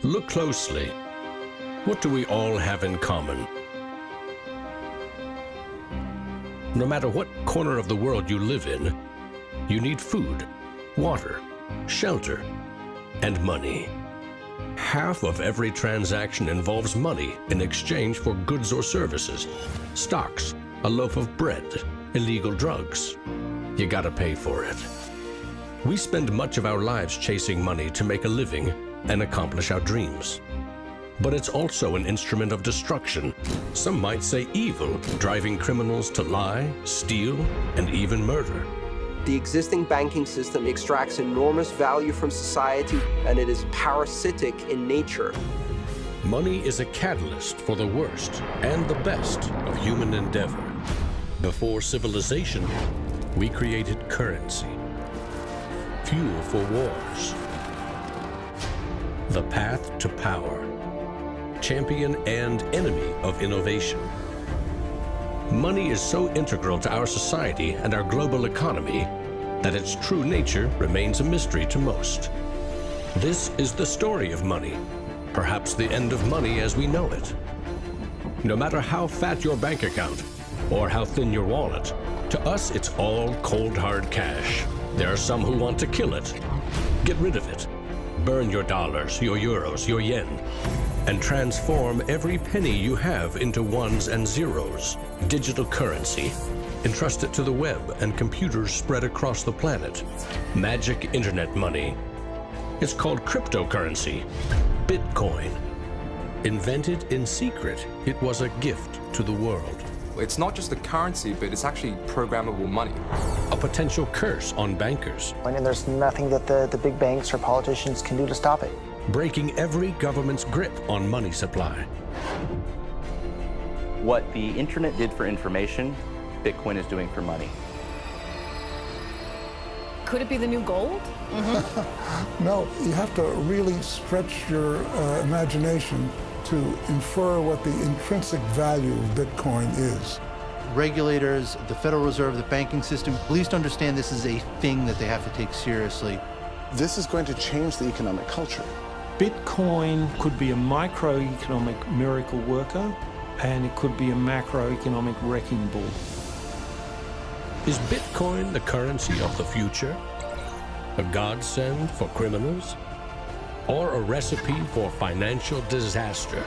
Look closely. What do we all have in common? No matter what corner of the world you live in, you need food, water, shelter, and money. Half of every transaction involves money in exchange for goods or services, stocks, a loaf of bread, illegal drugs. You gotta pay for it. We spend much of our lives chasing money to make a living and accomplish our dreams. But it's also an instrument of destruction. Some might say evil, driving criminals to lie, steal, and even murder. The existing banking system extracts enormous value from society, and it is parasitic in nature. Money is a catalyst for the worst and the best of human endeavor. Before civilization, we created currency, fuel for wars, the path to power, champion and enemy of innovation. Money is so integral to our society and our global economy that its true nature remains a mystery to most. This is the story of money, perhaps the end of money as we know it. No matter how fat your bank account or how thin your wallet, to us it's all cold hard cash. There are some who want to kill it. Get rid of it. Burn your dollars, your euros, your yen, and transform every penny you have into ones and zeros, digital currency. Entrust it to the web and computers spread across the planet. Magic internet money. It's called cryptocurrency, Bitcoin. Invented in secret, it was a gift to the world. It's not just a currency, but it's actually programmable money. A potential curse on bankers. And there's nothing that the big banks or politicians can do to stop it. Breaking every government's grip on money supply. What the internet did for information, Bitcoin is doing for money. Could it be the new gold? No, you have to really stretch your imagination to infer what the intrinsic value of Bitcoin is. Regulators, the Federal Reserve, the banking system, at least understand this is a thing that they have to take seriously. This is going to change the economic culture. Bitcoin could be a microeconomic miracle worker, and it could be a macroeconomic wrecking ball. Is Bitcoin the currency of the future? A godsend for criminals? Or a recipe for financial disaster?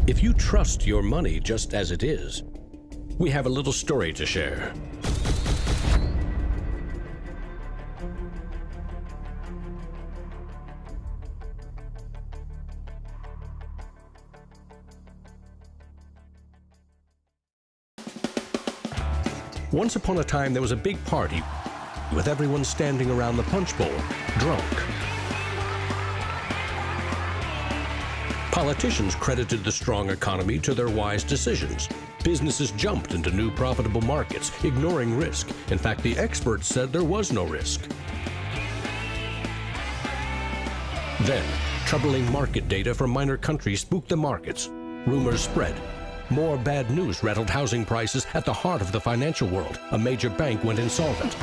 If you trust your money just as it is, we have a little story to share. Once upon a time, there was a big party with everyone standing around the punch bowl, drunk. Politicians credited the strong economy to their wise decisions. Businesses jumped into new profitable markets, ignoring risk. In fact, the experts said there was no risk. Then, troubling market data from minor countries spooked the markets. Rumors spread. More bad news rattled housing prices at the heart of the financial world. A major bank went insolvent.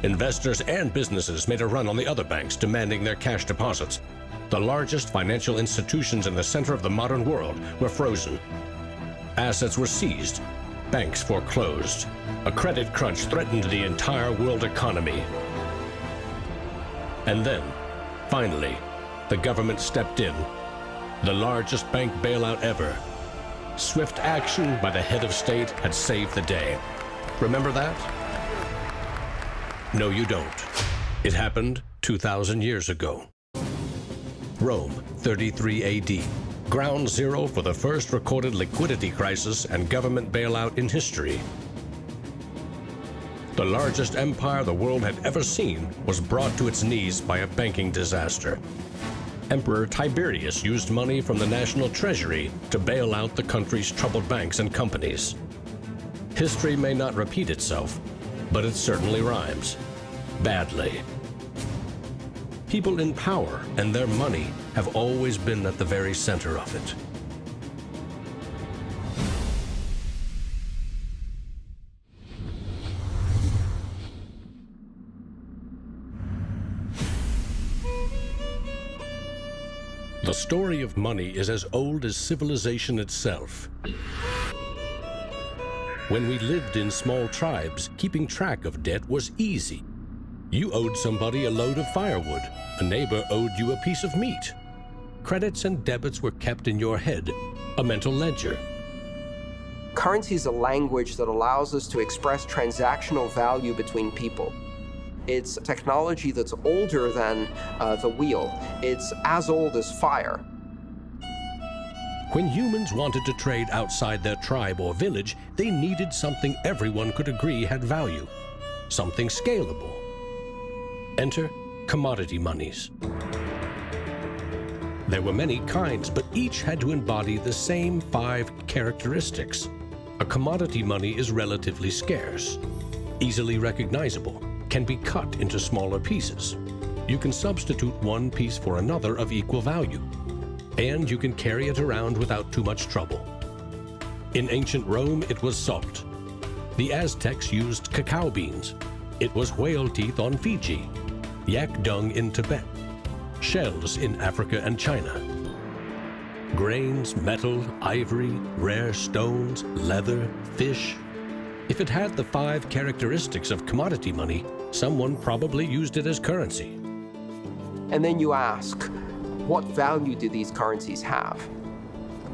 Investors and businesses made a run on the other banks, demanding their cash deposits. The largest financial institutions in the center of the modern world were frozen. Assets were seized. Banks foreclosed. A credit crunch threatened the entire world economy. And then, finally, the government stepped in. The largest bank bailout ever. Swift action by the head of state had saved the day. Remember that? No, you don't. It happened 2,000 years ago. Rome, 33 AD. Ground zero for the first recorded liquidity crisis and government bailout in history. The largest empire the world had ever seen was brought to its knees by a banking disaster. Emperor Tiberius used money from the national treasury to bail out the country's troubled banks and companies. History may not repeat itself, but it certainly rhymes. Badly. People in power and their money have always been at the very center of it. The story of money is as old as civilization itself. When we lived in small tribes, keeping track of debt was easy. You owed somebody a load of firewood. A neighbor owed you a piece of meat. Credits and debits were kept in your head, a mental ledger. Currency is a language that allows us to express transactional value between people. It's technology that's older than the wheel. It's as old as fire. When humans wanted to trade outside their tribe or village, they needed something everyone could agree had value, something scalable. Enter commodity monies. There were many kinds, but each had to embody the same 5 characteristics. A commodity money is relatively scarce, easily recognizable, can be cut into smaller pieces. You can substitute one piece for another of equal value, and you can carry it around without too much trouble. In ancient Rome, it was salt. The Aztecs used cacao beans. It was whale teeth on Fiji, yak dung in Tibet, shells in Africa and China. Grains, metal, ivory, rare stones, leather, fish. If it had the 5 characteristics of commodity money, someone probably used it as currency. And then you ask, what value do these currencies have?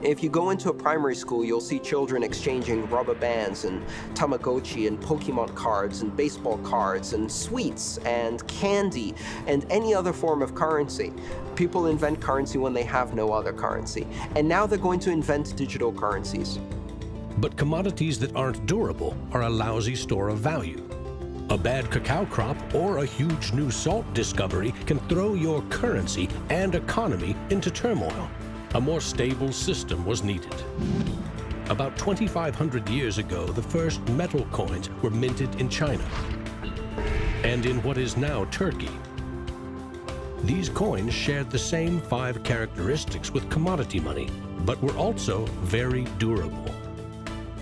If you go into a primary school, you'll see children exchanging rubber bands and Tamagotchi and Pokemon cards and baseball cards and sweets and candy and any other form of currency. People invent currency when they have no other currency. And now they're going to invent digital currencies. But commodities that aren't durable are a lousy store of value. A bad cacao crop or a huge new salt discovery can throw your currency and economy into turmoil. A more stable system was needed. About 2,500 years ago, the first metal coins were minted in China and in what is now Turkey. These coins shared the same 5 characteristics with commodity money, but were also very durable.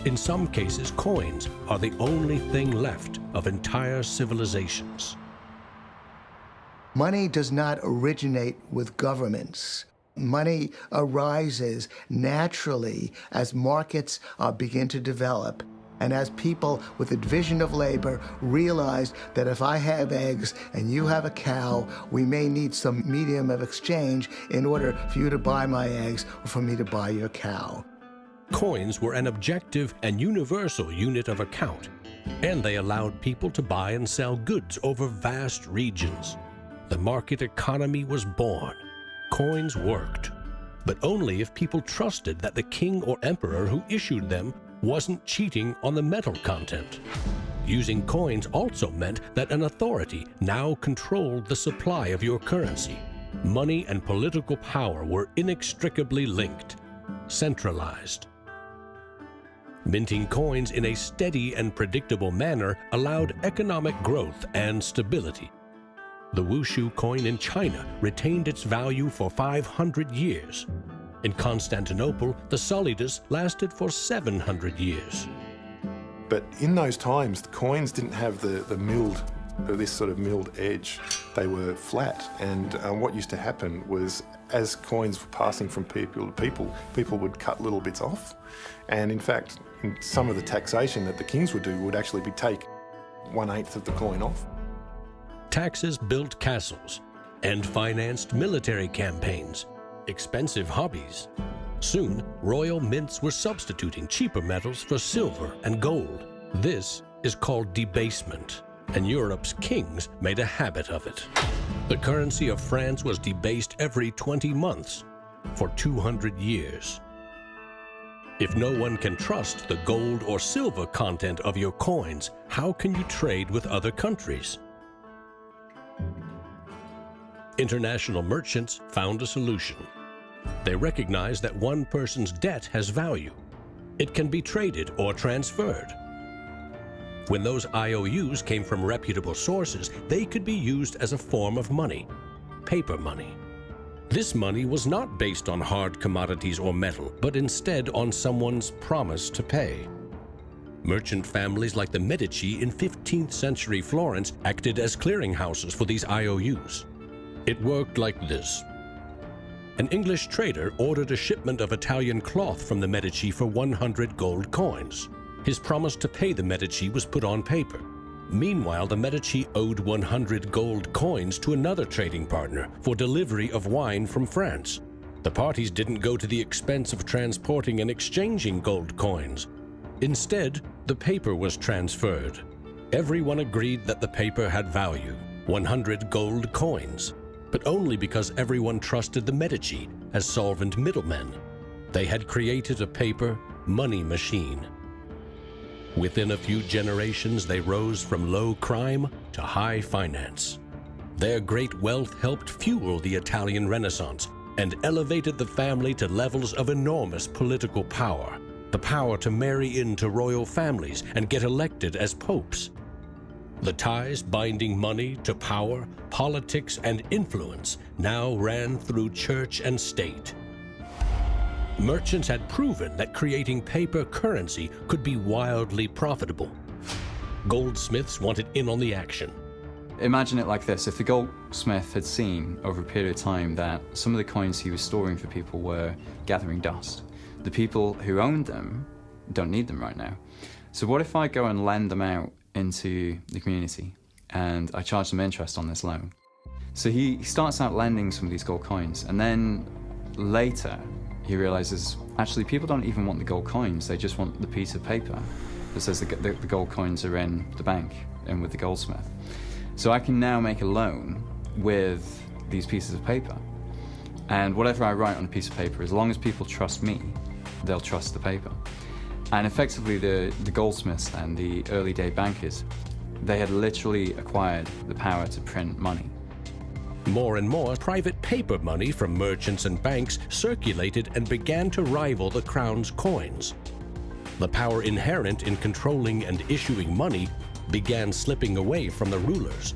In some cases, coins are the only thing left of entire civilizations. Money does not originate with governments. Money arises naturally as markets begin to develop and as people with a division of labor realize that if I have eggs and you have a cow, we may need some medium of exchange in order for you to buy my eggs or for me to buy your cow. Coins were an objective and universal unit of account, and they allowed people to buy and sell goods over vast regions. The market economy was born. Coins worked, but only if people trusted that the king or emperor who issued them wasn't cheating on the metal content. Using coins also meant that an authority now controlled the supply of your currency. Money and political power were inextricably linked, centralized. Minting coins in a steady and predictable manner allowed economic growth and stability. The Wushu coin in China retained its value for 500 years. In Constantinople, the solidus lasted for 700 years. But in those times, the coins didn't have this sort of milled edge. They were flat, and what used to happen was, as coins were passing from people to people would cut little bits off. And in fact, in some of the taxation that the kings would do would actually be take 1/8 of the coin off. Taxes built castles and financed military campaigns, expensive hobbies. Soon, royal mints were substituting cheaper metals for silver and gold. This is called debasement, and Europe's kings made a habit of it. The currency of France was debased every 20 months for 200 years. If no one can trust the gold or silver content of your coins, how can you trade with other countries? International merchants found a solution. They recognized that one person's debt has value. It can be traded or transferred. When those IOUs came from reputable sources, they could be used as a form of money, paper money. This money was not based on hard commodities or metal, but instead on someone's promise to pay. Merchant families like the Medici in 15th century Florence acted as clearinghouses for these IOUs. It worked like this. an English trader ordered a shipment of Italian cloth from the Medici for 100 gold coins. His promise to pay the Medici was put on paper. Meanwhile, the Medici owed 100 gold coins to another trading partner for delivery of wine from France. The parties didn't go to the expense of transporting and exchanging gold coins. Instead, the paper was transferred. Everyone agreed that the paper had value, 100 gold coins, but only because everyone trusted the Medici as solvent middlemen. They had created a paper money machine. Within a few generations, they rose from low crime to high finance. Their great wealth helped fuel the Italian Renaissance and elevated the family to levels of enormous political power. The power to marry into royal families and get elected as popes. The ties binding money to power, politics, and influence now ran through church and state. Merchants had proven that creating paper currency could be wildly profitable. Goldsmiths wanted in on the action. Imagine it like this: if the goldsmith had seen over a period of time that some of the coins he was storing for people were gathering dust, the people who owned them don't need them right now. So what if I go and lend them out into the community and I charge them interest on this loan? So he starts out lending some of these gold coins, and then later he realizes actually people don't even want the gold coins, they just want the piece of paper that says the gold coins are in the bank and with the goldsmith. So I can now make a loan with these pieces of paper, and whatever I write on a piece of paper, as long as people trust me, they'll trust the paper. And effectively the goldsmiths and the early day bankers, they had literally acquired the power to print money. More and more private paper money from merchants and banks circulated and began to rival the crown's coins. The power inherent in controlling and issuing money began slipping away from the rulers.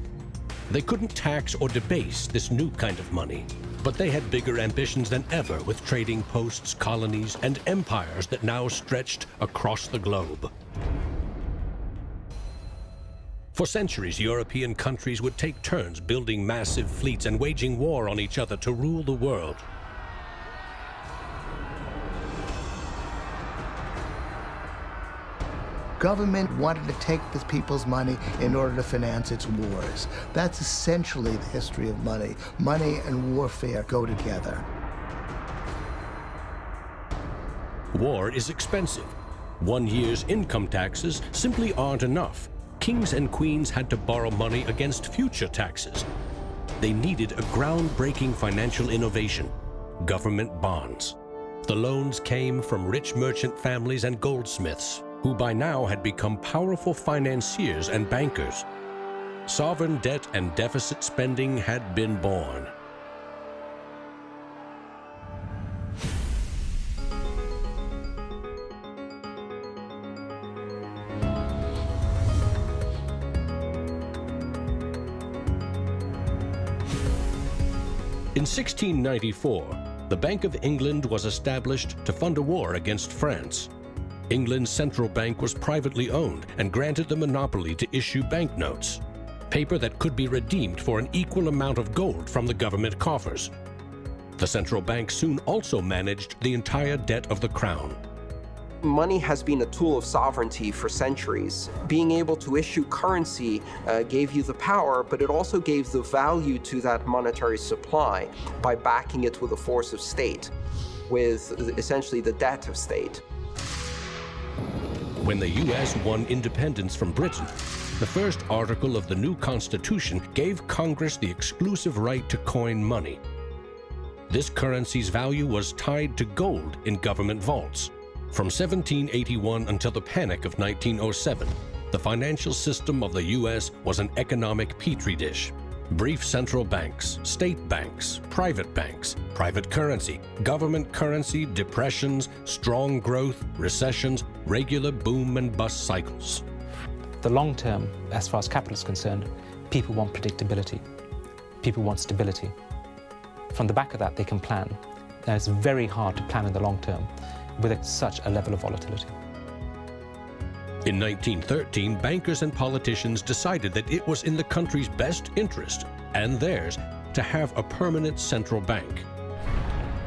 They couldn't tax or debase this new kind of money, but they had bigger ambitions than ever with trading posts, colonies, and empires that now stretched across the globe. For centuries, European countries would take turns building massive fleets and waging war on each other to rule the world. Government wanted to take the people's money in order to finance its wars. That's essentially the history of money. Money and warfare go together. War is expensive. 1 year's income taxes simply aren't enough. Kings and queens had to borrow money against future taxes. They needed a groundbreaking financial innovation: government bonds. The loans came from rich merchant families and goldsmiths, who by now had become powerful financiers and bankers. Sovereign debt and deficit spending had been born. In 1694, the Bank of England was established to fund a war against France. England's central bank was privately owned and granted the monopoly to issue banknotes, paper that could be redeemed for an equal amount of gold from the government coffers. The central bank soon also managed the entire debt of the crown. Money has been a tool of sovereignty for centuries. Being able to issue currency gave you the power, but it also gave the value to that monetary supply by backing it with a force of state, with essentially the debt of state. When the U.S. won independence from Britain, the first article of the new Constitution gave Congress the exclusive right to coin money. This currency's value was tied to gold in government vaults. From 1781 until the Panic of 1907, the financial system of the U.S. was an economic petri dish. Brief central banks, state banks, private currency, government currency, depressions, strong growth, recessions, regular boom and bust cycles. The long term, as far as capital is concerned, people want predictability. People want stability. From the back of that, they can plan. And it's very hard to plan in the long term with such a level of volatility. In 1913, bankers and politicians decided that it was in the country's best interest, and theirs, to have a permanent central bank.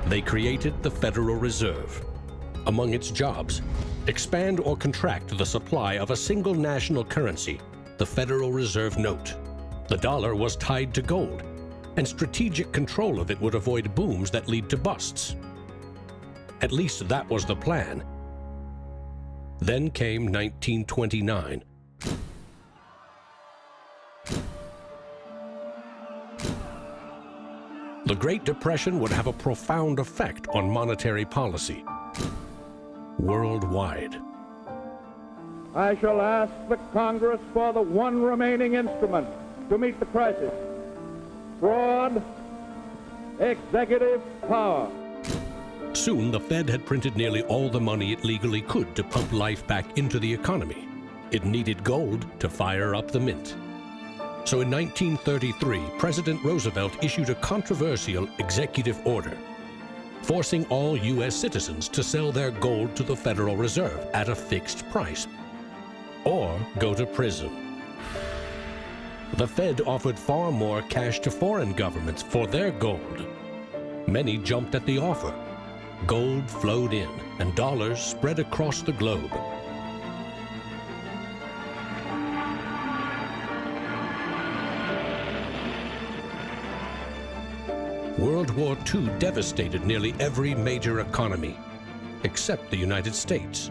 They created the Federal Reserve. Among its jobs, expand or contract the supply of a single national currency, the Federal Reserve note. The dollar was tied to gold, and strategic control of it would avoid booms that lead to busts. At least that was the plan. Then came 1929. The Great Depression would have a profound effect on monetary policy worldwide. I shall ask the Congress for the one remaining instrument to meet the crisis: broad executive power. Soon, the Fed had printed nearly all the money it legally could to pump life back into the economy. It needed gold to fire up the mint. So in 1933, President Roosevelt issued a controversial executive order, forcing all U.S. citizens to sell their gold to the Federal Reserve at a fixed price, or go to prison. The Fed offered far more cash to foreign governments for their gold. Many jumped at the offer. Gold flowed in, and dollars spread across the globe. World War II devastated nearly every major economy, except the United States.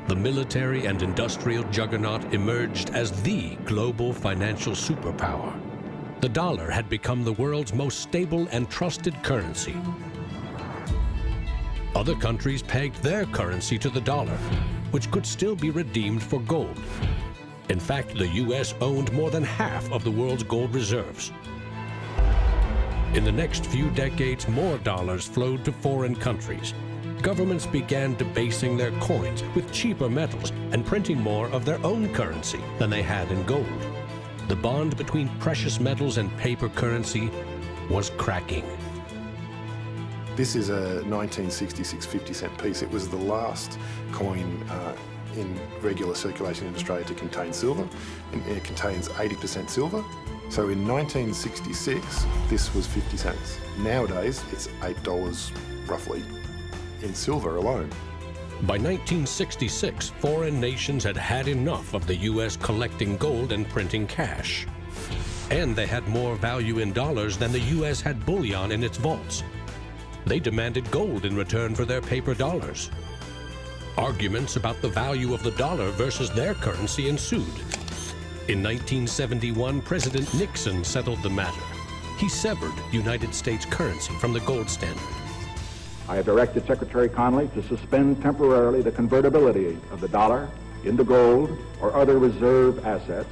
The military and industrial juggernaut emerged as the global financial superpower. The dollar had become the world's most stable and trusted currency. Other countries pegged their currency to the dollar, which could still be redeemed for gold. In fact, the U.S. owned more than half of the world's gold reserves. In the next few decades, more dollars flowed to foreign countries. Governments began debasing their coins with cheaper metals and printing more of their own currency than they had in gold. The bond between precious metals and paper currency was cracking. This is a 1966 50-cent piece. It was the last coin in regular circulation in Australia to contain silver, and it contains 80% silver. So in 1966, this was 50 cents. Nowadays, it's $8 roughly in silver alone. By 1966, foreign nations had had enough of the U.S. collecting gold and printing cash. And they had more value in dollars than the U.S. had bullion in its vaults. They demanded gold in return for their paper dollars. Arguments about the value of the dollar versus their currency ensued. In 1971, President Nixon settled the matter. He severed United States currency from the gold standard. I have directed Secretary Connally to suspend temporarily the convertibility of the dollar into gold or other reserve assets,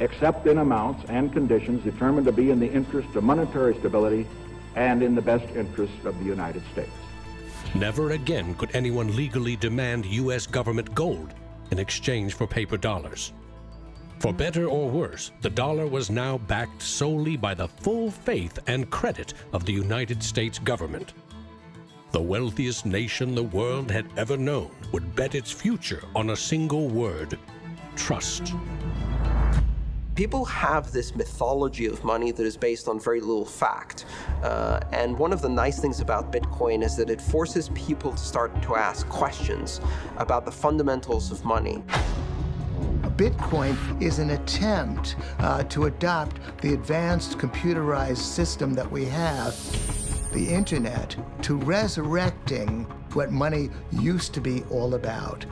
except in amounts and conditions determined to be in the interest of monetary stability and in the best interest of the United States. Never again could anyone legally demand U.S. government gold in exchange for paper dollars. For better or worse, the dollar was now backed solely by the full faith and credit of the United States government. The wealthiest nation the world had ever known would bet its future on a single word: trust. People have this mythology of money that is based on very little fact. And one of the nice things about Bitcoin is that it forces people to start to ask questions about the fundamentals of money. Bitcoin is an attempt to adopt the advanced computerized system that we have, the internet, to resurrecting what money used to be all about.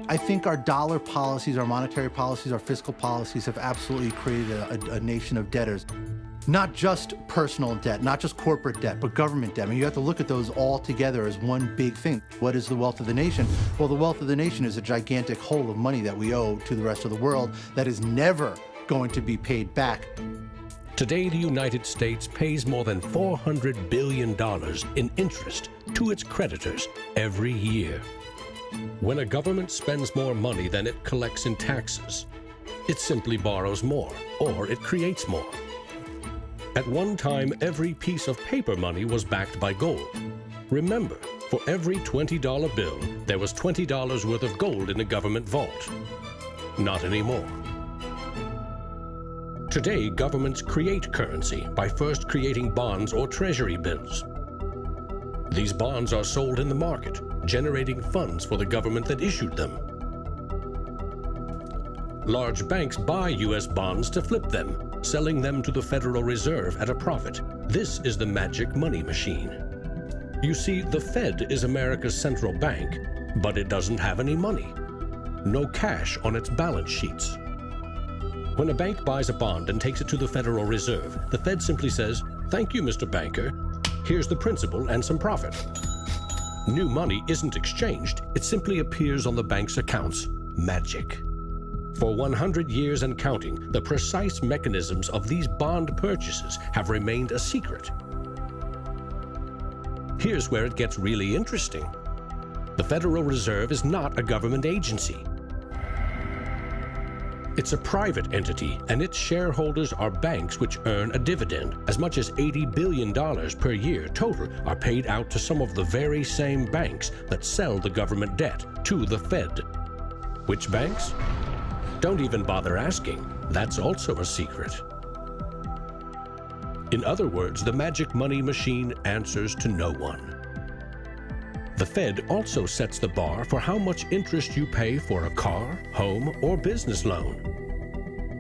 I think our dollar policies, our monetary policies, our fiscal policies have absolutely created a nation of debtors. Not just personal debt, not just corporate debt, but government debt. I mean, you have to look at those all together as one big thing. What is the wealth of the nation? Well, the wealth of the nation is a gigantic hole of money that we owe to the rest of the world that is never going to be paid back. Today, the United States pays more than $400 billion in interest to its creditors every year. When a government spends more money than it collects in taxes, it simply borrows more, or it creates more. At one time, every piece of paper money was backed by gold. Remember, For every $20 bill, there was $20 worth of gold in a government vault. Not anymore. Today, governments create currency by first creating bonds or treasury bills. These bonds are sold in the market, generating funds for the government that issued them. Large banks buy U.S. bonds to flip them, selling them to the Federal Reserve at a profit. This is the magic money machine. You see, the Fed is America's central bank, but it doesn't have any money. No cash on its balance sheets. When a bank buys a bond and takes it to the Federal Reserve, the Fed simply says, "Thank you, Mr. Banker. Here's the principal and some profit." New money isn't exchanged, it simply appears on the bank's accounts. Magic. For 100 years and counting, the precise mechanisms of these bond purchases have remained a secret. Here's where it gets really interesting. The Federal Reserve is not a government agency. It's a private entity, and its shareholders are banks which earn a dividend. As much as $80 billion per year total are paid out to some of the very same banks that sell the government debt to the Fed. Which banks? Don't even bother asking. That's also a secret. In other words, the magic money machine answers to no one. The Fed also sets the bar for how much interest you pay for a car, home, or business loan.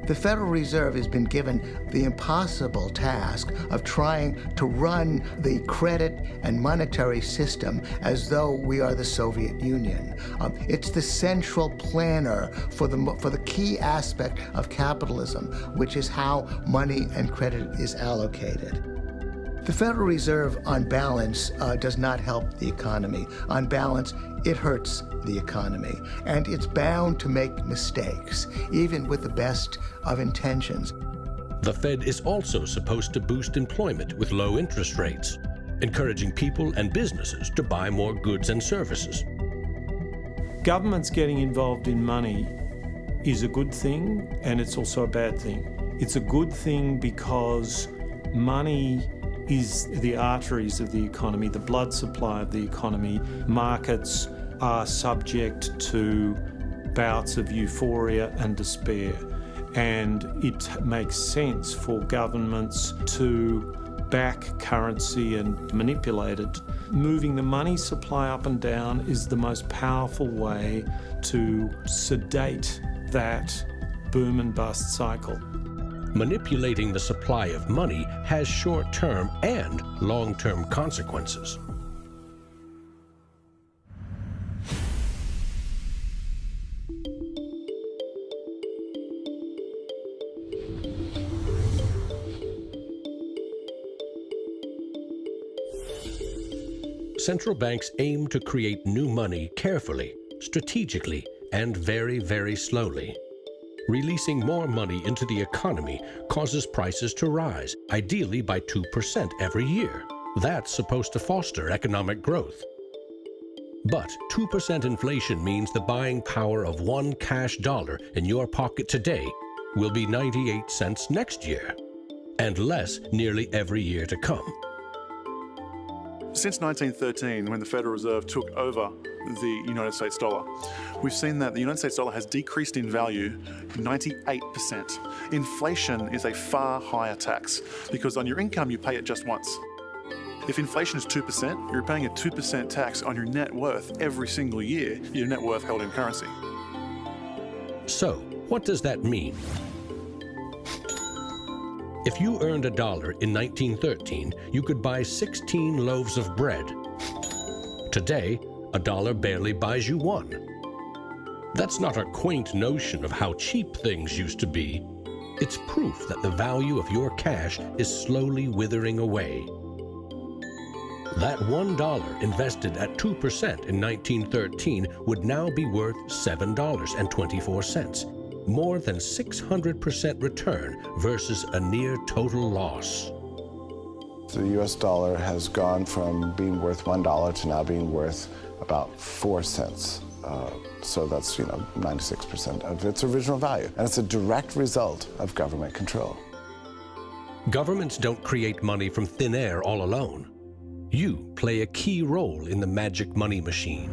The Federal Reserve has been given the impossible task of trying to run the credit and monetary system as though we are the Soviet Union. It's the central planner for the key aspect of capitalism, which is how money and credit is allocated. The Federal Reserve, on balance, does not help the economy. On balance, it hurts the economy. And it's bound to make mistakes, even with the best of intentions. The Fed is also supposed to boost employment with low interest rates, encouraging people and businesses to buy more goods and services. Governments getting involved in money is a good thing, and it's also a bad thing. It's a good thing because money is the arteries of the economy, the blood supply of the economy. Markets are subject to bouts of euphoria and despair, and it makes sense for governments to back currency and manipulate it. Moving the money supply up and down is the most powerful way to sedate that boom and bust cycle. Manipulating the supply of money has short-term and long-term consequences. Central banks aim to create new money carefully, strategically, and very, very slowly. Releasing more money into the economy causes prices to rise, ideally by 2% every year. That's supposed to foster economic growth. But 2% inflation means the buying power of one cash dollar in your pocket today will be 98 cents next year, and less nearly every year to come. Since 1913, when the Federal Reserve took over the United States dollar, we've seen that the United States dollar has decreased in value 98%. Inflation is a far higher tax because on your income you pay it just once. If inflation is 2%, you're paying a 2% tax on your net worth every single year, your net worth held in currency. So, what does that mean? If you earned $1 in 1913, you could buy 16 loaves of bread. Today, $1 barely buys you one. That's not a quaint notion of how cheap things used to be. It's proof that the value of your cash is slowly withering away. That $1 invested at 2% in 1913 would now be worth $7.24. More than 600% return versus a near total loss. The US dollar has gone from being worth $1 to now being worth about 4 cents. So that's, 96% of its original value. And it's a direct result of government control. Governments don't create money from thin air all alone. You play a key role in the magic money machine.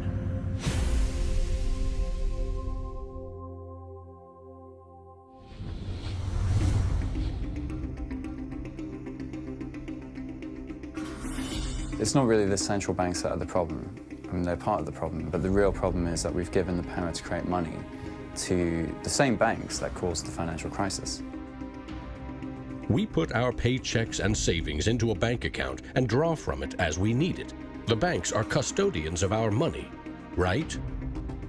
It's not really the central banks that are the problem. I mean, they're part of the problem, but the real problem is that we've given the power to create money to the same banks that caused the financial crisis. We put our paychecks and savings into a bank account and draw from it as we need it. The banks are custodians of our money. Right?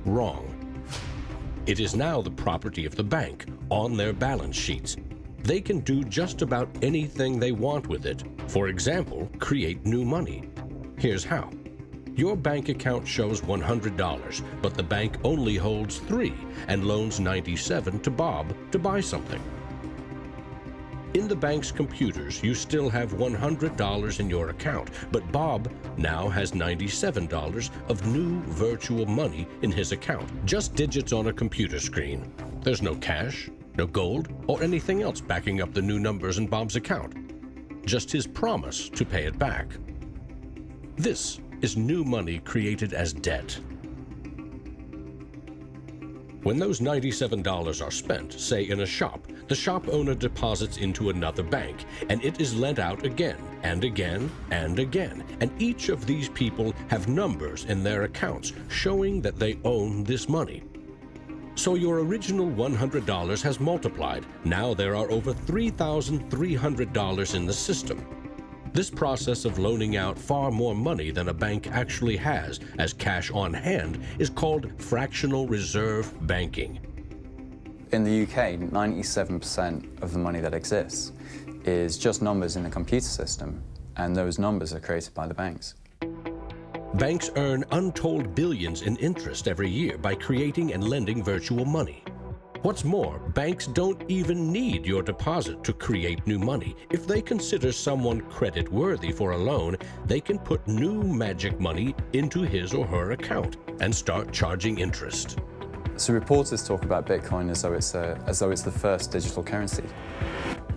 Wrong. It is now the property of the bank on their balance sheets. They can do just about anything they want with it. For example, create new money. Here's how. Your bank account shows $100, but the bank only holds $3 and loans $97 to Bob to buy something. In the bank's computers, you still have $100 in your account, but Bob now has $97 of new virtual money in his account, just digits on a computer screen. There's no cash, no gold, or anything else backing up the new numbers in Bob's account. Just his promise to pay it back. This is new money created as debt. When those $97 are spent, say in a shop, the shop owner deposits into another bank, and it is lent out again, and again, and again. And each of these people have numbers in their accounts showing that they own this money. So your original $100 has multiplied. Now there are over $3,300 in the system. This process of loaning out far more money than a bank actually has as cash on hand is called fractional reserve banking. In the UK, 97% of the money that exists is just numbers in the computer system, and those numbers are created by the banks. Banks earn untold billions in interest every year by creating and lending virtual money. What's more, banks don't even need your deposit to create new money. If they consider someone credit-worthy for a loan, they can put new magic money into his or her account and start charging interest. So reporters talk about Bitcoin as though it's the first digital currency.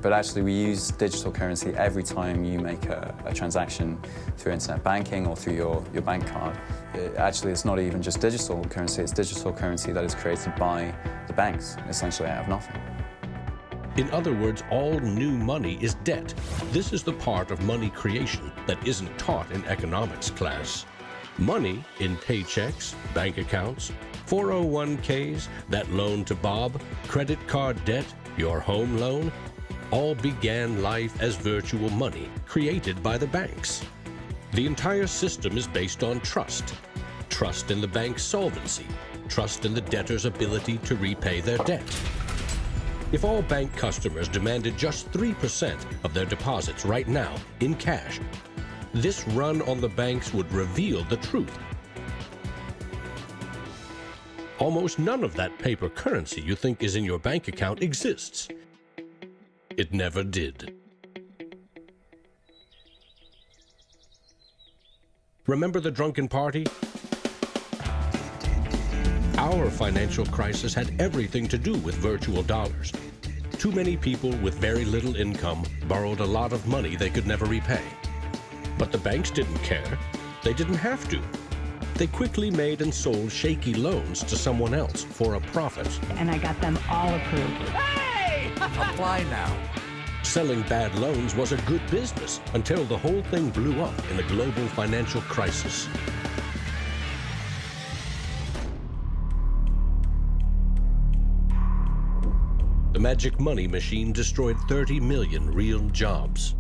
But actually we use digital currency every time you make a transaction through internet banking or through your bank card. Actually, it's not even just digital currency, it's digital currency that is created by the banks, essentially out of nothing. In other words, all new money is debt. This is the part of money creation that isn't taught in economics class. Money in paychecks, bank accounts, 401ks, that loan to Bob, credit card debt, your home loan, all began life as virtual money created by the banks. The entire system is based on trust. Trust in the bank's solvency, trust in the debtor's ability to repay their debt. If all bank customers demanded just 3% of their deposits right now in cash, this run on the banks would reveal the truth. Almost none of that paper currency you think is in your bank account exists. It never did. Remember the drunken party? Our financial crisis had everything to do with virtual dollars. Too many people with very little income borrowed a lot of money they could never repay. But the banks didn't care. They didn't have to. They quickly made and sold shaky loans to someone else for a profit. And I got them all approved. Hey! Apply now. Selling bad loans was a good business until the whole thing blew up in the global financial crisis. The magic money machine destroyed 30 million real jobs.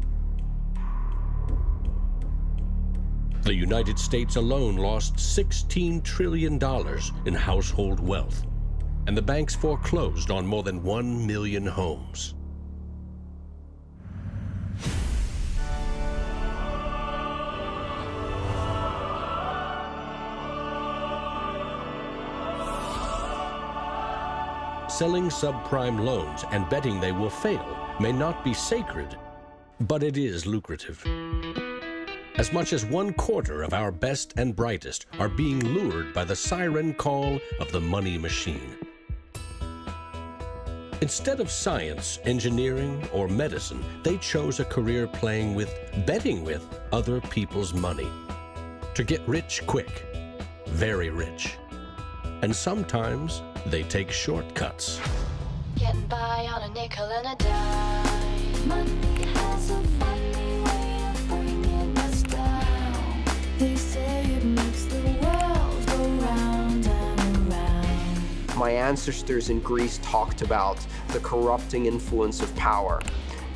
The United States alone lost $16 trillion in household wealth, and the banks foreclosed on more than 1 million homes. Selling subprime loans and betting they will fail may not be sacred, but it is lucrative. As much as 1/4 of our best and brightest are being lured by the siren call of the money machine. Instead of science, engineering, or medicine, they chose a career betting with other people's money. To get rich quick, very rich. And sometimes they take shortcuts. Getting by on a nickel and a dime. Money has a funny way of bringing us down. They say it makes the world go round and around. My ancestors in Greece talked about the corrupting influence of power.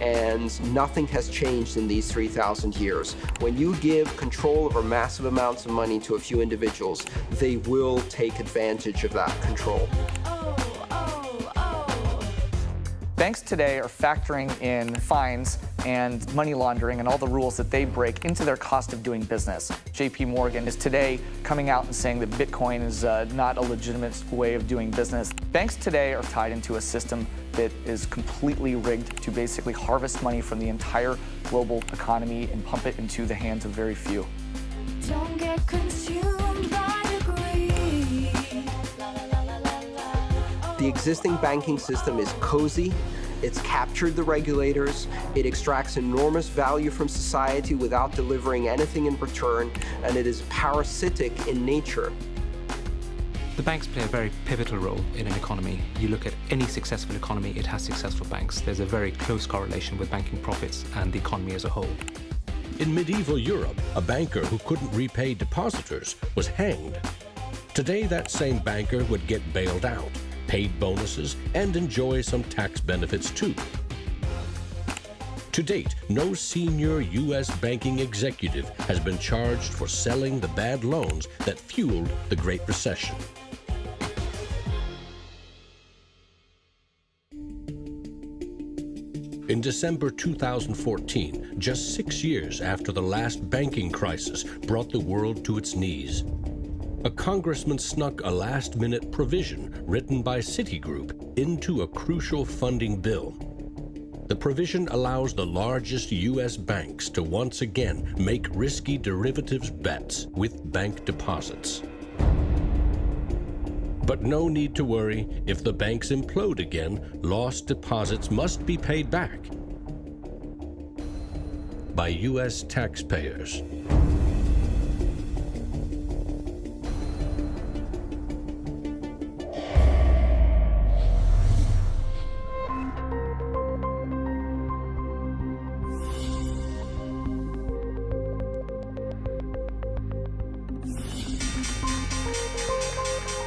And nothing has changed in these 3,000 years. When you give control over massive amounts of money to a few individuals, they will take advantage of that control. Banks today are factoring in fines and money laundering and all the rules that they break into their cost of doing business. JP Morgan is today coming out and saying that Bitcoin is not a legitimate way of doing business. Banks today are tied into a system that is completely rigged to basically harvest money from the entire global economy and pump it into the hands of very few. Don't get consumed by the greed. The existing banking system is cozy, it's captured the regulators, it extracts enormous value from society without delivering anything in return, and it is parasitic in nature. The banks play a very pivotal role in an economy. You look at any successful economy, it has successful banks. There's a very close correlation with banking profits and the economy as a whole. In medieval Europe, a banker who couldn't repay depositors was hanged. Today, that same banker would get bailed out, paid bonuses, and enjoy some tax benefits too. To date, no senior U.S. banking executive has been charged for selling the bad loans that fueled the Great Recession. In December 2014, just 6 years after the last banking crisis brought the world to its knees, a congressman snuck a last-minute provision written by Citigroup into a crucial funding bill. The provision allows the largest U.S. banks to once again make risky derivatives bets with bank deposits. But no need to worry. If the banks implode again, lost deposits must be paid back by U.S. taxpayers.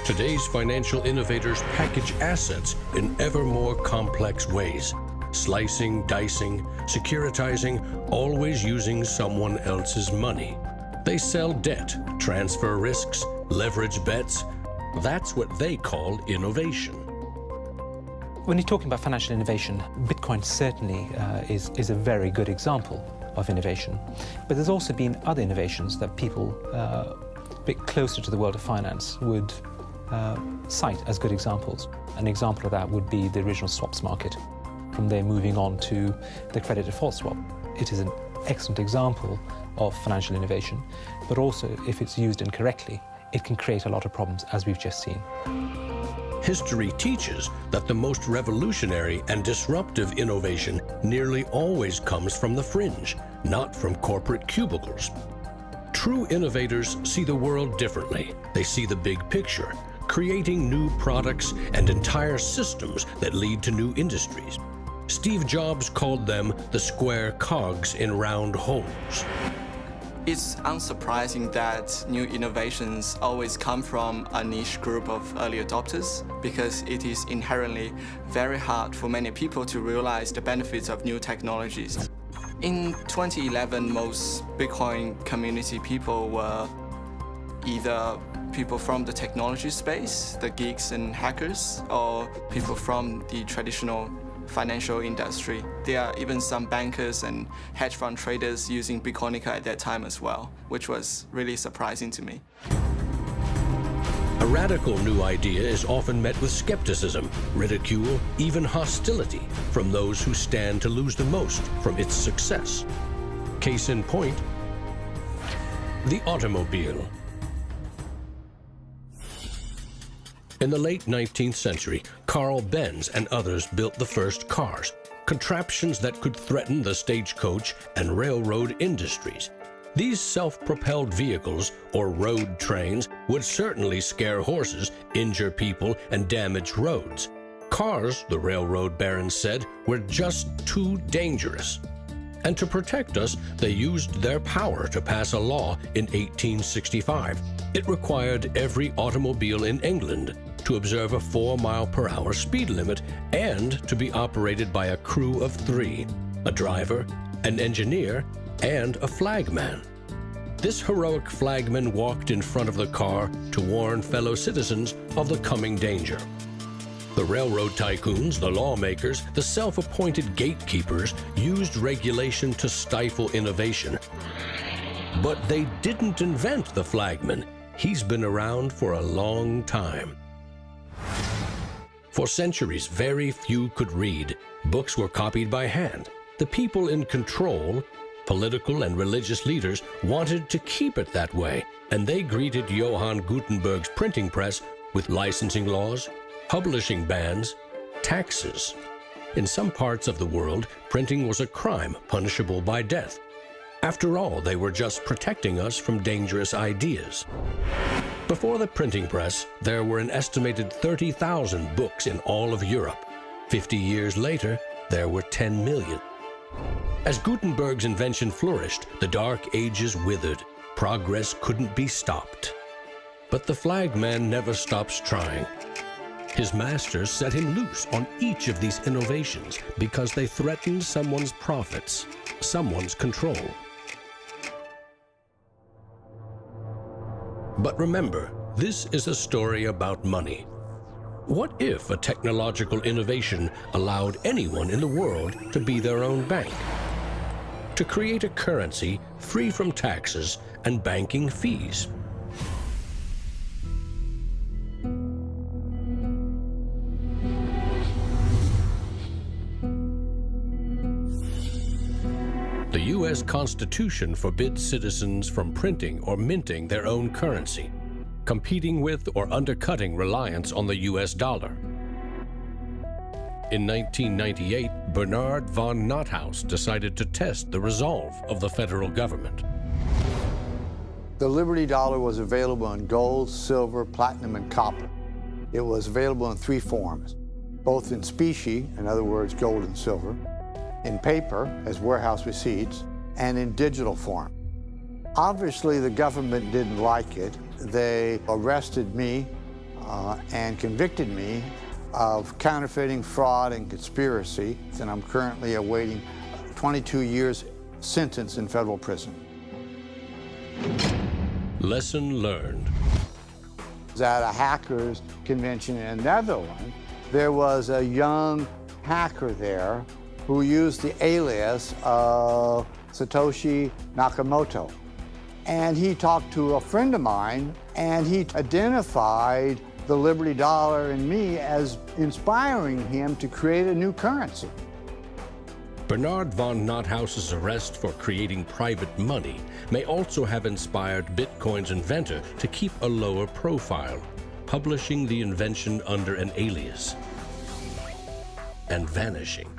Today's financial innovators package assets in ever more complex ways, slicing, dicing, securitizing, always using someone else's money. They sell debt, transfer risks, leverage bets. That's what they call innovation. When you're talking about financial innovation, Bitcoin certainly is a very good example of innovation. But there's also been other innovations that people a bit closer to the world of finance would cite as good examples. An example of that would be the original swaps market. From there moving on to the credit default swap. It is an excellent example of financial innovation, but also if it's used incorrectly, it can create a lot of problems, as we've just seen. History teaches that the most revolutionary and disruptive innovation nearly always comes from the fringe, not from corporate cubicles. True innovators see the world differently. They see the big picture, creating new products and entire systems that lead to new industries. Steve Jobs called them the square cogs in round holes. It's unsurprising that new innovations always come from a niche group of early adopters, because it is inherently very hard for many people to realize the benefits of new technologies. In 2011, most Bitcoin community people were either people from the technology space, the geeks and hackers, or people from the traditional financial industry. There are even some bankers and hedge fund traders using Bitcoinica at that time as well, which was really surprising to me. A radical new idea is often met with skepticism, ridicule, even hostility from those who stand to lose the most from its success. Case in point, the automobile. In the late 19th century, Carl Benz and others built the first cars, contraptions that could threaten the stagecoach and railroad industries. These self-propelled vehicles, or road trains, would certainly scare horses, injure people, and damage roads. Cars, the railroad barons said, were just too dangerous. And to protect us, they used their power to pass a law in 1865. It required every automobile in England to observe a 4-mile-per-hour speed limit and to be operated by a crew of 3, a driver, an engineer, and a flagman. This heroic flagman walked in front of the car to warn fellow citizens of the coming danger. The railroad tycoons, the lawmakers, the self-appointed gatekeepers used regulation to stifle innovation. But they didn't invent the flagman. He's been around for a long time. For centuries, very few could read. Books were copied by hand. The people in control, political and religious leaders, wanted to keep it that way, and they greeted Johann Gutenberg's printing press with licensing laws, publishing bans, taxes. In some parts of the world, printing was a crime punishable by death. After all, they were just protecting us from dangerous ideas. Before the printing press, there were an estimated 30,000 books in all of Europe. 50 years later, there were 10 million. As Gutenberg's invention flourished, the Dark Ages withered. Progress couldn't be stopped. But the flagman never stops trying. His masters set him loose on each of these innovations because they threatened someone's profits, someone's control. But remember, this is a story about money. What if a technological innovation allowed anyone in the world to be their own bank? To create a currency free from taxes and banking fees? The U.S. Constitution forbids citizens from printing or minting their own currency, competing with or undercutting reliance on the U.S. dollar. In 1998, Bernard von Nothaus decided to test the resolve of the federal government. The Liberty Dollar was available in gold, silver, platinum, and copper. It was available in 3 forms, both in specie, in other words, gold and silver, in paper, as warehouse receipts, and in digital form. Obviously, the government didn't like it. They arrested me and convicted me of counterfeiting, fraud, and conspiracy, and I'm currently awaiting 22 years sentence in federal prison. Lesson learned. At a hackers convention in the Netherlands, there was a young hacker there who used the alias of Satoshi Nakamoto. And he talked to a friend of mine, and he identified the Liberty Dollar and me as inspiring him to create a new currency. Bernard von Nothaus's arrest for creating private money may also have inspired Bitcoin's inventor to keep a lower profile, publishing the invention under an alias and vanishing.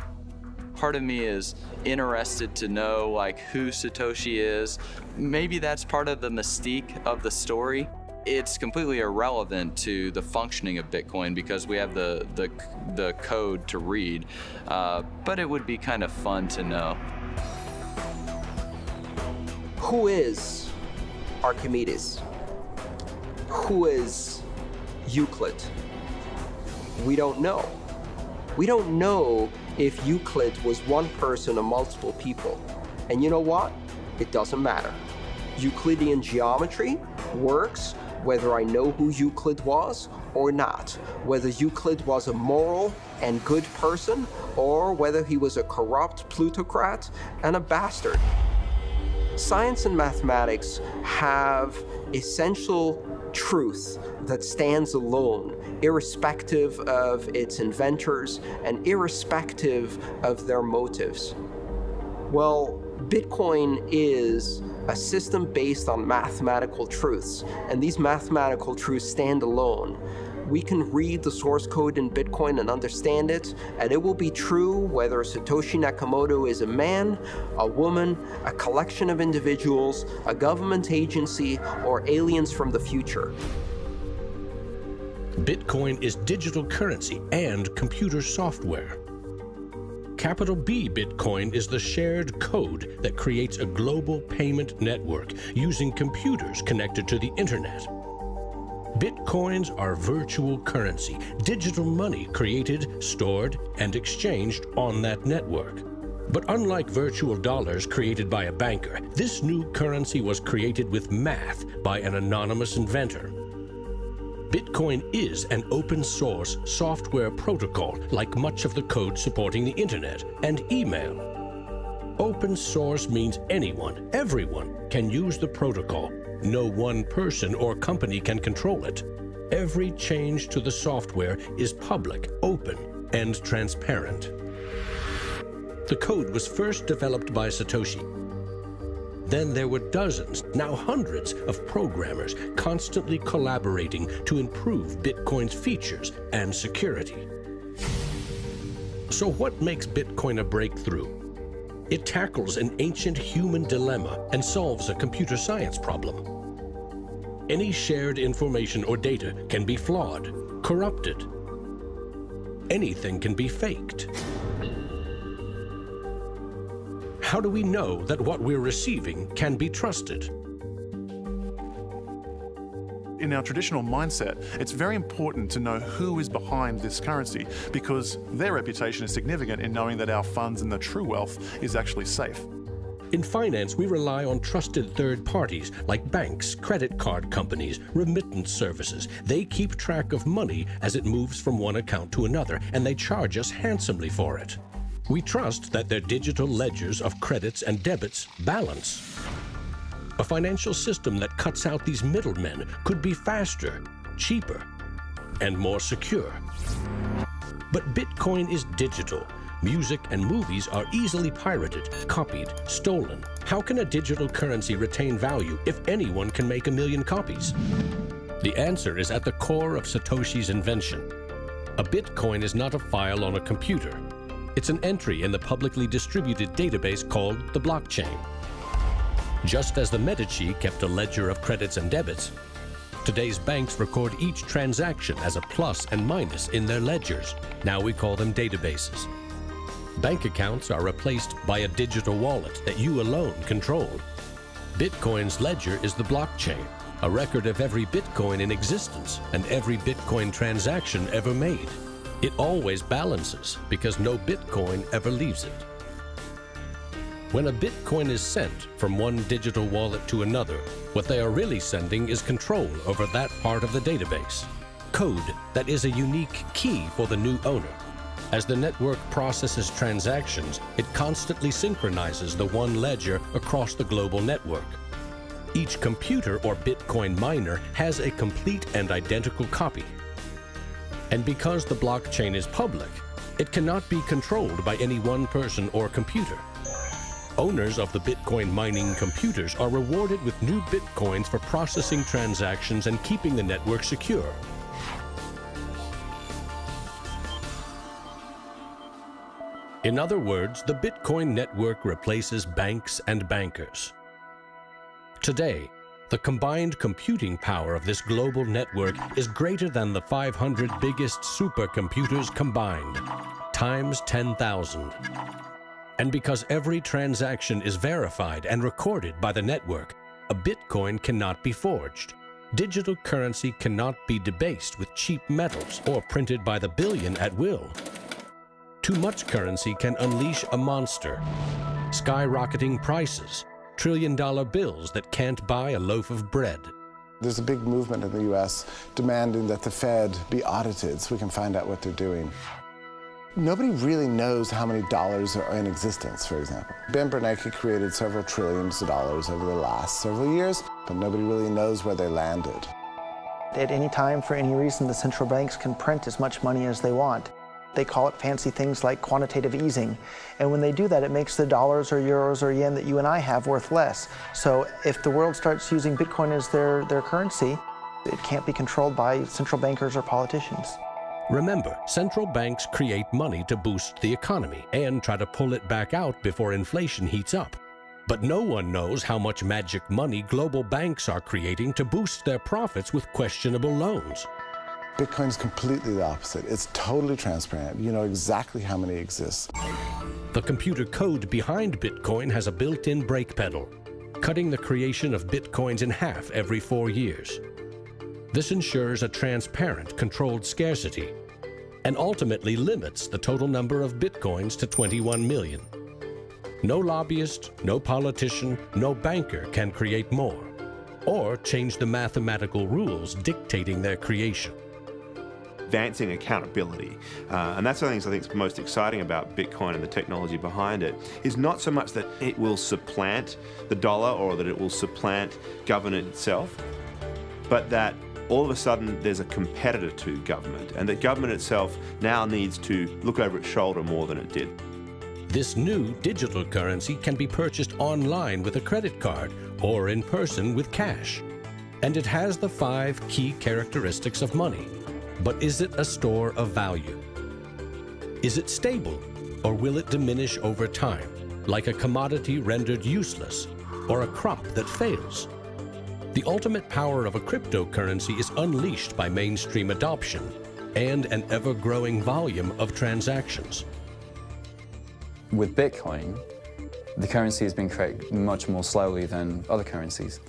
Part of me is interested to know like who Satoshi is. Maybe that's part of the mystique of the story. It's completely irrelevant to the functioning of Bitcoin because we have the code to read, but it would be kind of fun to know. Who is Archimedes? Who is Euclid? We don't know. We don't know if Euclid was one person or multiple people. And you know what? It doesn't matter. Euclidean geometry works whether I know who Euclid was or not, whether Euclid was a moral and good person or whether he was a corrupt plutocrat and a bastard. Science and mathematics have essential truth that stands alone, irrespective of its inventors and irrespective of their motives. Well, Bitcoin is a system based on mathematical truths, and these mathematical truths stand alone. We can read the source code in Bitcoin and understand it, and it will be true whether Satoshi Nakamoto is a man, a woman, a collection of individuals, a government agency, or aliens from the future. Bitcoin is digital currency and computer software. Capital B Bitcoin is the shared code that creates a global payment network using computers connected to the internet. Bitcoins are virtual currency, digital money created, stored, and exchanged on that network. But unlike virtual dollars created by a banker, this new currency was created with math by an anonymous inventor. Bitcoin is an open-source software protocol, like much of the code supporting the internet and email. Open source means anyone, everyone, can use the protocol. No one person or company can control it. Every change to the software is public, open, and transparent. The code was first developed by Satoshi. Then there were dozens, now hundreds, of programmers constantly collaborating to improve Bitcoin's features and security. So what makes Bitcoin a breakthrough? It tackles an ancient human dilemma and solves a computer science problem. Any shared information or data can be flawed, corrupted. Anything can be faked. How do we know that what we're receiving can be trusted? In our traditional mindset, it's very important to know who is behind this currency because their reputation is significant in knowing that our funds and the true wealth is actually safe. In finance, we rely on trusted third parties like banks, credit card companies, remittance services. They keep track of money as it moves from one account to another, and they charge us handsomely for it. We trust that their digital ledgers of credits and debits balance. A financial system that cuts out these middlemen could be faster, cheaper, and more secure. But Bitcoin is digital. Music and movies are easily pirated, copied, stolen. How can a digital currency retain value if anyone can make 1 million copies? The answer is at the core of Satoshi's invention. A Bitcoin is not a file on a computer. It's an entry in the publicly distributed database called the blockchain. Just as the Medici kept a ledger of credits and debits, today's banks record each transaction as a plus and minus in their ledgers. Now we call them databases. Bank accounts are replaced by a digital wallet that you alone control. Bitcoin's ledger is the blockchain, a record of every Bitcoin in existence and every Bitcoin transaction ever made. It always balances because no Bitcoin ever leaves it. When a Bitcoin is sent from one digital wallet to another, what they are really sending is control over that part of the database. Code that is a unique key for the new owner. As the network processes transactions, it constantly synchronizes the one ledger across the global network. Each computer or Bitcoin miner has a complete and identical copy. And because the blockchain is public, it cannot be controlled by any one person or computer. Owners of the Bitcoin mining computers are rewarded with new Bitcoins for processing transactions and keeping the network secure. In other words, the Bitcoin network replaces banks and bankers. Today, the combined computing power of this global network is greater than the 500 biggest supercomputers combined, times 10,000. And because every transaction is verified and recorded by the network, a Bitcoin cannot be forged. Digital currency cannot be debased with cheap metals or printed by the billion at will. Too much currency can unleash a monster, skyrocketing prices, trillion-dollar bills that can't buy a loaf of bread. There's a big movement in the U.S. demanding that the Fed be audited so we can find out what they're doing. Nobody really knows how many dollars are in existence, for example. Ben Bernanke created several trillions of dollars over the last several years, but nobody really knows where they landed. At any time, for any reason, the central banks can print as much money as they want. They call it fancy things like quantitative easing. And when they do that, it makes the dollars or euros or yen that you and I have worth less. So if the world starts using Bitcoin as their currency, It can't be controlled by central bankers or politicians. Remember, central banks create money to boost the economy and try to pull it back out before inflation heats up. But no one knows how much magic money global banks are creating to boost their profits with questionable loans. Bitcoin's completely the opposite. It's totally transparent. You know exactly how many exist. The computer code behind Bitcoin has a built-in brake pedal, cutting the creation of Bitcoins in half every 4 years. This ensures a transparent, controlled scarcity and ultimately limits the total number of Bitcoins to 21 million. No lobbyist, no politician, no banker can create more or change the mathematical rules dictating their creation. Advancing accountability. And that's one of the things I think is most exciting about Bitcoin and the technology behind it, is not so much that it will supplant the dollar or that it will supplant government itself, but that all of a sudden there's a competitor to government, and that government itself now needs to look over its shoulder more than it did. This new digital currency can be purchased online with a credit card or in person with cash. And it has the 5 key characteristics of money. But is it a store of value? Is it stable, or will it diminish over time, like a commodity rendered useless, or a crop that fails? The ultimate power of a cryptocurrency is unleashed by mainstream adoption and an ever-growing volume of transactions. With Bitcoin, the currency has been created much more slowly than other currencies.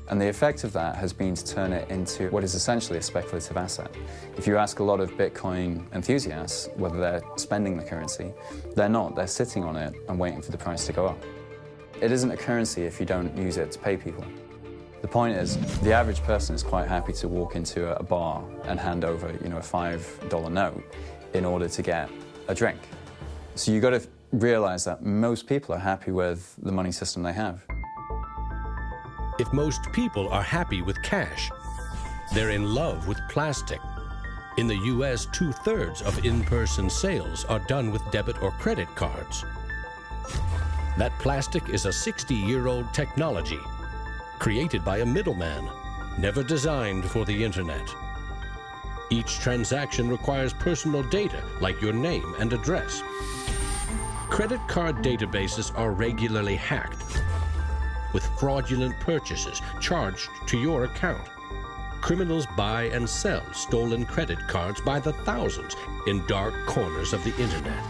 And the effect of that has been to turn it into what is essentially a speculative asset. If you ask a lot of Bitcoin enthusiasts whether they're spending the currency, they're not. They're sitting on it and waiting for the price to go up. It isn't a currency if you don't use it to pay people. The point is, the average person is quite happy to walk into a bar and hand over, a $5 note in order to get a drink. So you've got to realize that most people are happy with the money system they have. If most people are happy with cash, they're in love with plastic. In the US, 2/3 of in-person sales are done with debit or credit cards. That plastic is a 60-year-old technology, created by a middleman, never designed for the internet. Each transaction requires personal data, like your name and address. Credit card databases are regularly hacked, with fraudulent purchases charged to your account. Criminals buy and sell stolen credit cards by the thousands in dark corners of the internet.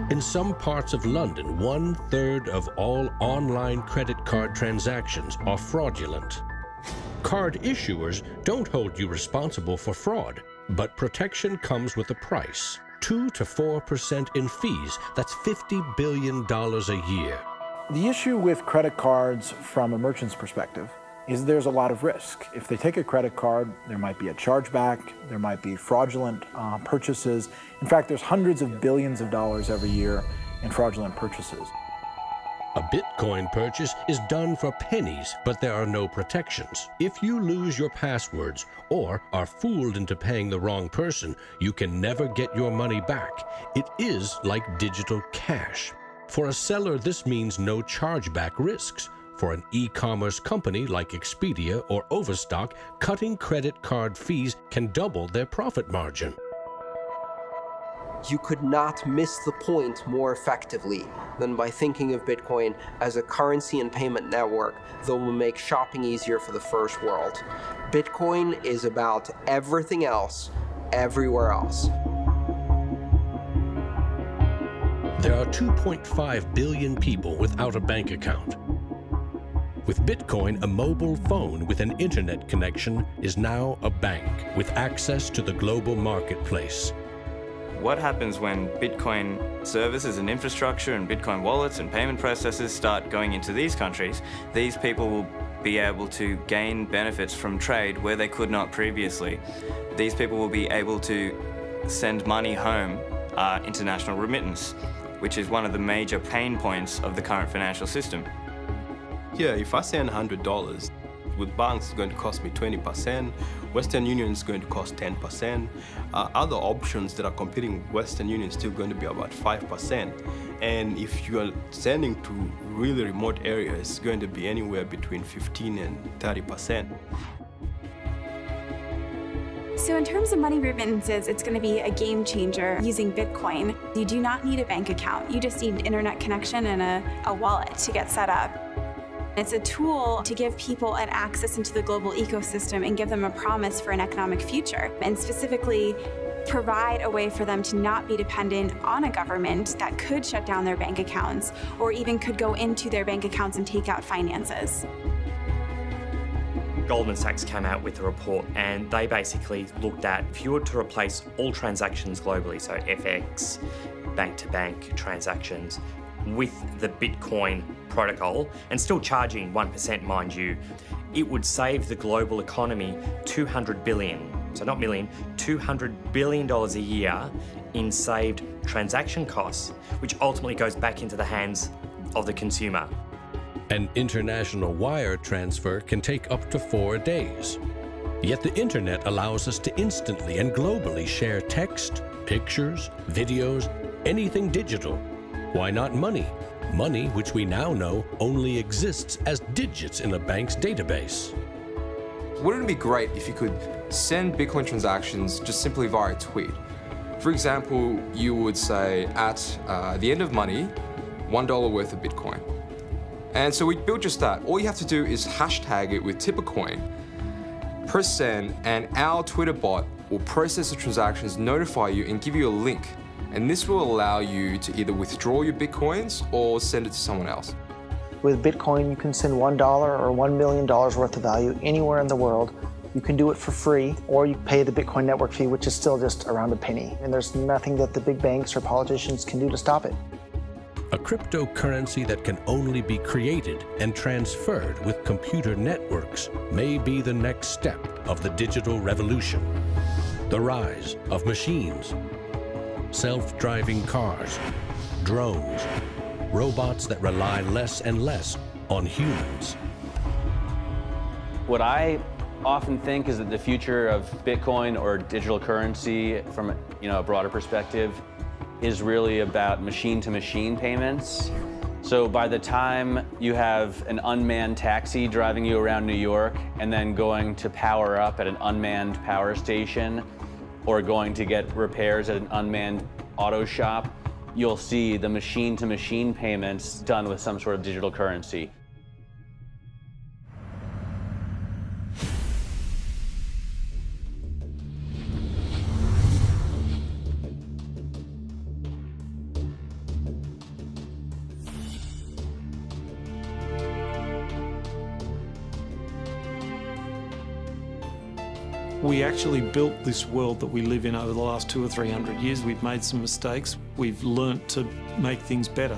In some parts of London, 1/3 of all online credit card transactions are fraudulent. Card issuers don't hold you responsible for fraud, but protection comes with a price. 2 to 4% in fees. That's $50 billion a year. The issue with credit cards from a merchant's perspective is there's a lot of risk. If they take a credit card, there might be a chargeback, there might be fraudulent purchases. In fact, there's hundreds of billions of dollars every year in fraudulent purchases. A Bitcoin purchase is done for pennies, but there are no protections. If you lose your passwords or are fooled into paying the wrong person, you can never get your money back. It is like digital cash. For a seller, this means no chargeback risks. For an e-commerce company like Expedia or Overstock, cutting credit card fees can double their profit margin. You could not miss the point more effectively than by thinking of Bitcoin as a currency and payment network that will make shopping easier for the first world. Bitcoin is about everything else, everywhere else. There are 2.5 billion people without a bank account. With Bitcoin, a mobile phone with an internet connection is now a bank with access to the global marketplace. What happens when Bitcoin services and infrastructure and Bitcoin wallets and payment processors start going into these countries? These people will be able to gain benefits from trade where they could not previously. These people will be able to send money home, international remittance, which is one of the major pain points of the current financial system. Yeah, if I send $100, with banks it's going to cost me 20%, Western Union is going to cost 10%, other options that are competing with Western Union is still going to be about 5%. And if you are sending to really remote areas, it's going to be anywhere between 15 and 30%. So in terms of money remittances, it's going to be a game changer using Bitcoin. You do not need a bank account. You just need an internet connection and a wallet to get set up. It's a tool to give people an access into the global ecosystem and give them a promise for an economic future, and specifically provide a way for them to not be dependent on a government that could shut down their bank accounts or even could go into their bank accounts and take out finances. Goldman Sachs came out with a report and they basically looked at if you were to replace all transactions globally, so FX, bank-to-bank transactions, with the Bitcoin protocol, and still charging 1%, mind you, it would save the global economy $200 billion, so not million, $200 billion a year in saved transaction costs, which ultimately goes back into the hands of the consumer. An international wire transfer can take up to 4 days. Yet the internet allows us to instantly and globally share text, pictures, videos, anything digital. Why not money? Money which we now know only exists as digits in a bank's database. Wouldn't it be great if you could send Bitcoin transactions just simply via a tweet? For example, you would say at the end of money, $1 worth of Bitcoin. And so we built just that. All you have to do is hashtag it with TipperCoin, press send, and our Twitter bot will process the transactions, notify you, and give you a link. And this will allow you to either withdraw your Bitcoins or send it to someone else. With Bitcoin, you can send $1 or $1 million worth of value anywhere in the world. You can do it for free, or you pay the Bitcoin network fee, which is still just around a penny. And there's nothing that the big banks or politicians can do to stop it. A cryptocurrency that can only be created and transferred with computer networks may be the next step of the digital revolution. The rise of machines, self-driving cars, drones, robots that rely less and less on humans. What I often think is that the future of Bitcoin or digital currency from a broader perspective is really about machine-to-machine payments. So by the time you have an unmanned taxi driving you around New York and then going to power up at an unmanned power station or going to get repairs at an unmanned auto shop, you'll see the machine-to-machine payments done with some sort of digital currency. We actually built this world that we live in over the last 200 or 300 years. We've made some mistakes. We've learnt to make things better.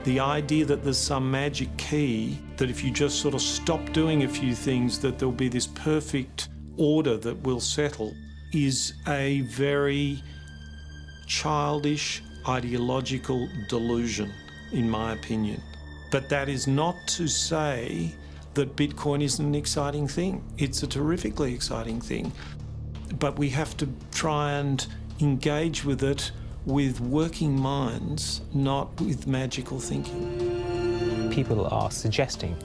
The idea that there's some magic key, that if you just sort of stop doing a few things, that there'll be this perfect order that will settle, is a very childish, ideological delusion, in my opinion. But that is not to say that Bitcoin isn't an exciting thing. It's a terrifically exciting thing. But we have to try and engage with it with working minds, not with magical thinking. People are suggesting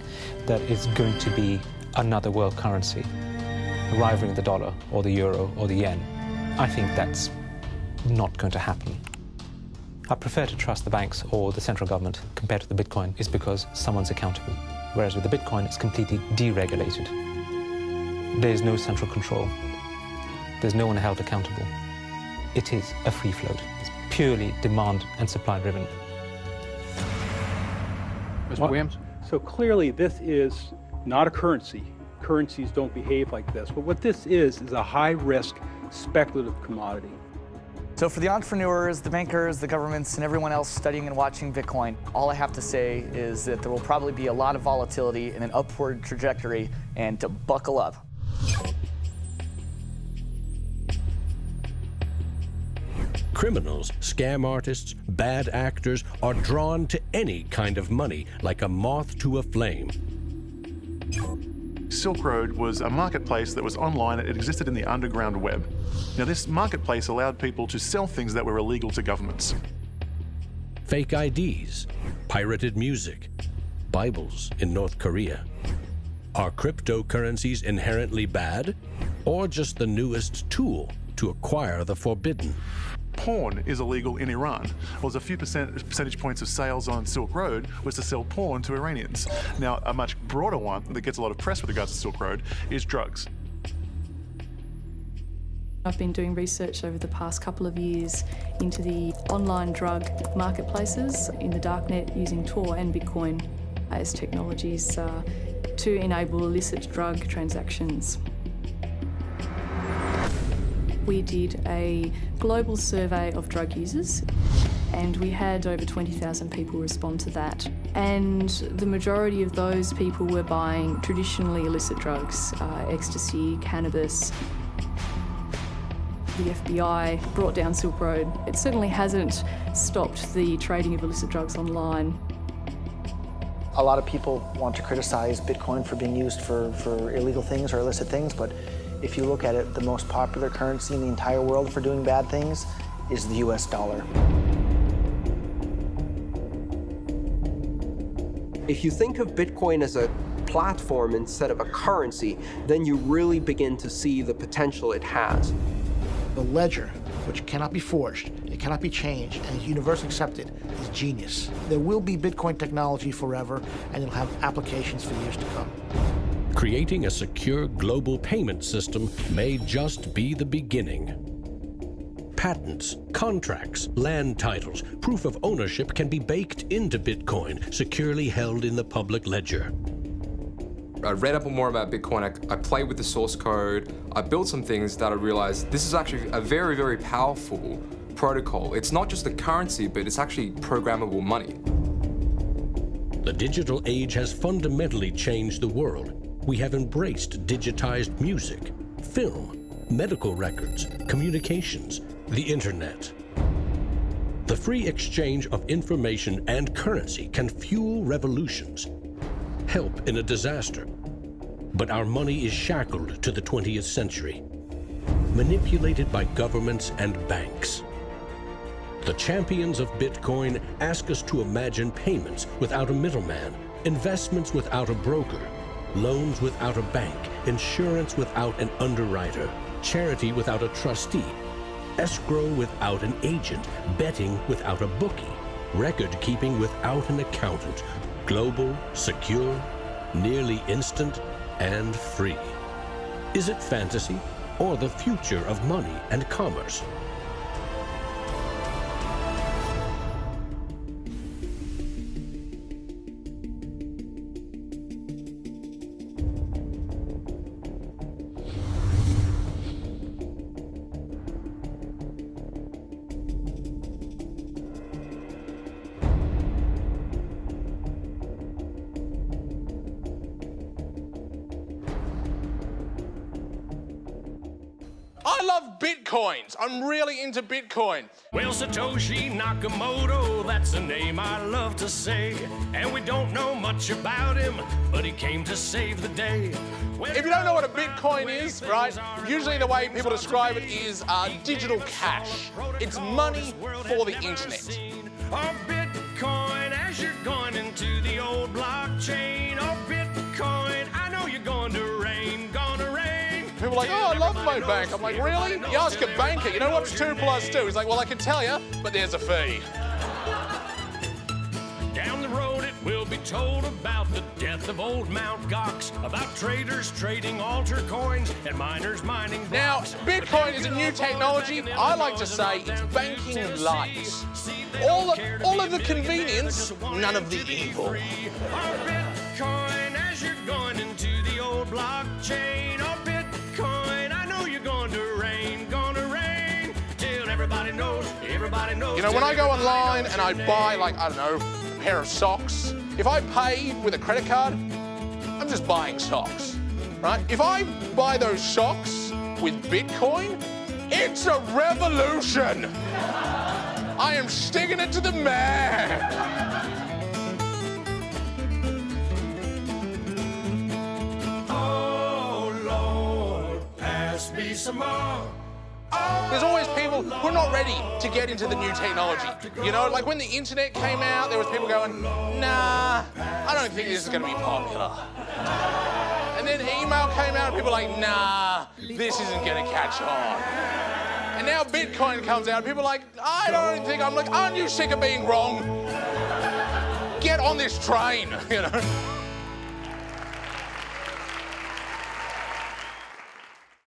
that it's going to be another world currency, rivaling the dollar or the euro or the yen. I think that's not going to happen. I prefer to trust the banks or the central government compared to the Bitcoin is because someone's accountable. Whereas with the Bitcoin, it's completely deregulated. There's no central control. There's no one held accountable. It is a free float. It's purely demand and supply driven. Mr. Williams? So clearly this is not a currency. Currencies don't behave like this. But what this is a high-risk speculative commodity. So for the entrepreneurs, the bankers, the governments, and everyone else studying and watching Bitcoin, all I have to say is that there will probably be a lot of volatility and an upward trajectory, and to buckle up. Criminals, scam artists, bad actors are drawn to any kind of money like a moth to a flame. Silk Road was a marketplace that was online. It existed in the underground web. Now, this marketplace allowed people to sell things that were illegal to governments. Fake IDs, pirated music, Bibles in North Korea. Are cryptocurrencies inherently bad? or just the newest tool to acquire the forbidden? Porn is illegal in Iran. Well, there's a few percentage points of sales on Silk Road was to sell porn to Iranians. Now, a much broader one that gets a lot of press with regards to Silk Road is drugs. I've been doing research over the past couple of years into the online drug marketplaces in the darknet using Tor and Bitcoin as technologies to enable illicit drug transactions. We did a global survey of drug users, and we had over 20,000 people respond to that. And the majority of those people were buying traditionally illicit drugs, ecstasy, cannabis. The FBI brought down Silk Road. It certainly hasn't stopped the trading of illicit drugs online. A lot of people want to criticize Bitcoin for being used for illegal things or illicit things, but if you look at it, the most popular currency in the entire world for doing bad things is the US dollar. If you think of Bitcoin as a platform instead of a currency, then you really begin to see the potential it has. The ledger, which cannot be forged, it cannot be changed, and is universally accepted, is genius. There will be Bitcoin technology forever, and it'll have applications for years to come. Creating a secure global payment system may just be the beginning. Patents, contracts, land titles, proof of ownership can be baked into Bitcoin, securely held in the public ledger. I read up more about Bitcoin, I played with the source code, I built some things that I realized this is actually a very, very powerful protocol. It's not just a currency, but it's actually programmable money. The digital age has fundamentally changed the world. We have embraced digitized music, film, medical records, communications, the internet. The free exchange of information and currency can fuel revolutions, help in a disaster. But our money is shackled to the 20th century, manipulated by governments and banks. The champions of Bitcoin ask us to imagine payments without a middleman, investments without a broker, loans without a bank, insurance without an underwriter, charity without a trustee, escrow without an agent, betting without a bookie, record-keeping without an accountant, global, secure, nearly instant, and free. Is it fantasy or the future of money and commerce? I love Bitcoins. I'm really into Bitcoin. Well, Satoshi Nakamoto, that's a name I love to say. And we don't know much about him, but he came to save the day. If you don't know what a Bitcoin is, right, usually the way people describe it is digital cash. It's money for the internet. Oh, Bitcoin, as you're going into the old blockchain. Oh, Bitcoin, I know you're going to rain, gonna rain. People are like, oh, I love my bank. I'm like, really? You ask a banker, you know what's 2 + 2? He's like, well, I can tell you, but there's a fee. Down the road it will be told about the death of old Mt. Gox, about traders trading altar coins and miners mining blocks. Now, Bitcoin is a new technology. I like to say it's banking light. All of the convenience, none of the evil. Bitcoin, as you're going into the old blockchain. Oh, Bitcoin, I know you're going to rain, till everybody knows, You know, when I go online and I buy, like, I don't know, a pair of socks, if I pay with a credit card, I'm just buying socks, right? If I buy those socks with Bitcoin, it's a revolution. I am sticking it to the man. Oh, Lord, pass me some more. There's always people who are not ready to get into the new technology. You know, like when the internet came out, there was people going, nah, I don't think this is going to be popular. And then email came out and people were like, nah, this isn't gonna catch on. And now Bitcoin comes out and people are like, I don't think, I'm like, aren't you sick of being wrong? Get on this train, you know?